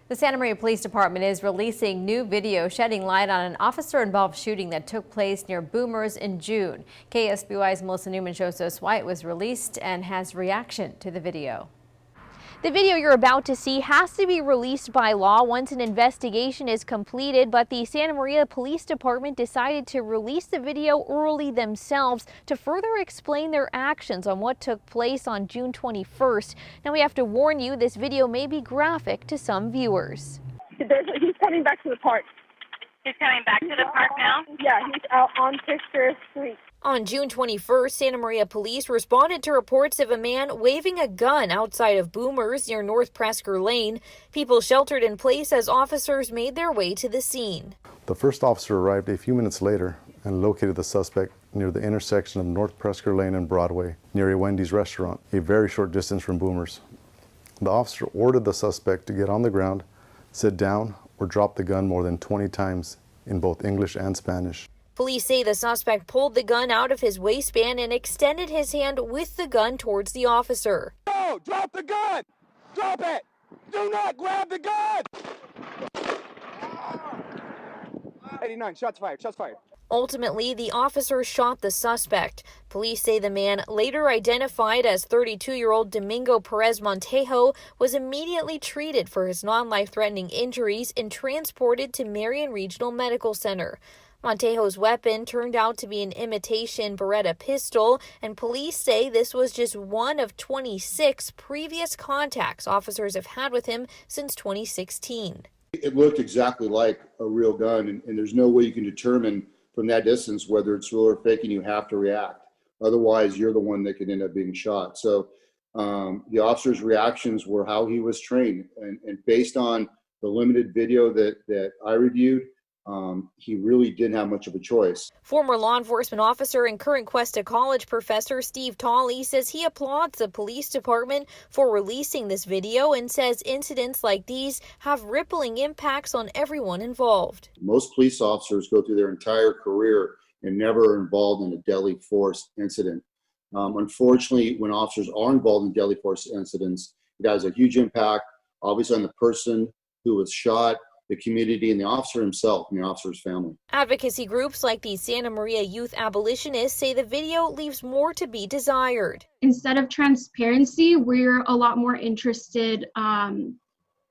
The Santa Maria Police Department is releasing new video shedding light on an officer-involved shooting that took place near Boomers in June. KSBY's Melissa Newman shows us why it was released and has reaction to the video. The video you're about to see has to be released by law once an investigation is completed, but the Santa Maria Police Department decided to release the video early themselves to further explain their actions on what took place on June 21st. Now we have to warn you, this video may be graphic to some viewers. He's coming back to the park. He's coming back to the park now? Yeah, he's out on Picture Street. On June 21st, Santa Maria police responded to reports of a man waving a gun outside of Boomers near North Presker Lane. People sheltered in place as officers made their way to the scene. The first officer arrived a few minutes later and located the suspect near the intersection of North Presker Lane and Broadway, near a Wendy's restaurant, a very short distance from Boomers. The officer ordered the suspect to get on the ground, sit down, or drop the gun more than 20 times in both English and Spanish. Police say the suspect pulled the gun out of his waistband and extended his hand with the gun towards the officer. No, drop the gun! Drop it! Do not grab the gun! 89, shots fired, shots fired. Ultimately, the officer shot the suspect. Police say the man, later identified as 32-year-old Domingo Perez Montejo, was immediately treated for his non-life-threatening injuries and transported to Marion Regional Medical Center. Montejo's weapon turned out to be an imitation Beretta pistol, and police say this was just one of 26 previous contacts officers have had with him since 2016. It looked exactly like a real gun, and there's no way you can determine from that distance whether it's real or fake, and you have to react. Otherwise, you're the one that could end up being shot. So the officer's reactions were how he was trained, and based on the limited video that I reviewed, he really didn't have much of a choice. Former law enforcement officer and current Cuesta College professor Steve Tolley says he applauds the police department for releasing this video and says incidents like these have rippling impacts on everyone involved. Most police officers go through their entire career and never are involved in a deadly force incident. Unfortunately, when officers are involved in deadly force incidents, it has a huge impact, obviously, on the person who was shot, the community, and the officer himself and the officer's family. Advocacy groups like the Santa Maria Youth Abolitionists say the video leaves more to be desired. Instead of transparency, we're a lot more interested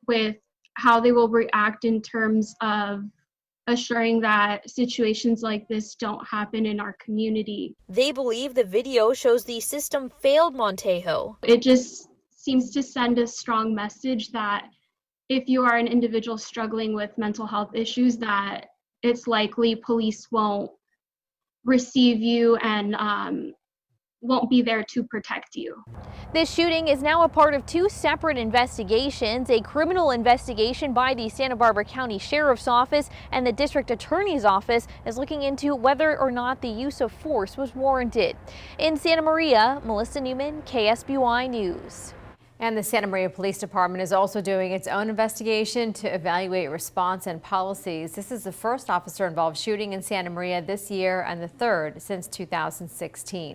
with how they will react in terms of assuring that situations like this don't happen in our community. They believe the video shows the system failed Montejo. It just seems to send a strong message that if you are an individual struggling with mental health issues, that it's likely police won't receive you and won't be there to protect you. This shooting is now a part of two separate investigations, a criminal investigation by the Santa Barbara County Sheriff's Office, and the District Attorney's Office is looking into whether or not the use of force was warranted. In Santa Maria, Melissa Newman, KSBY News. And the Santa Maria Police Department is also doing its own investigation to evaluate response and policies. This is the first officer-involved shooting in Santa Maria this year and the third since 2016.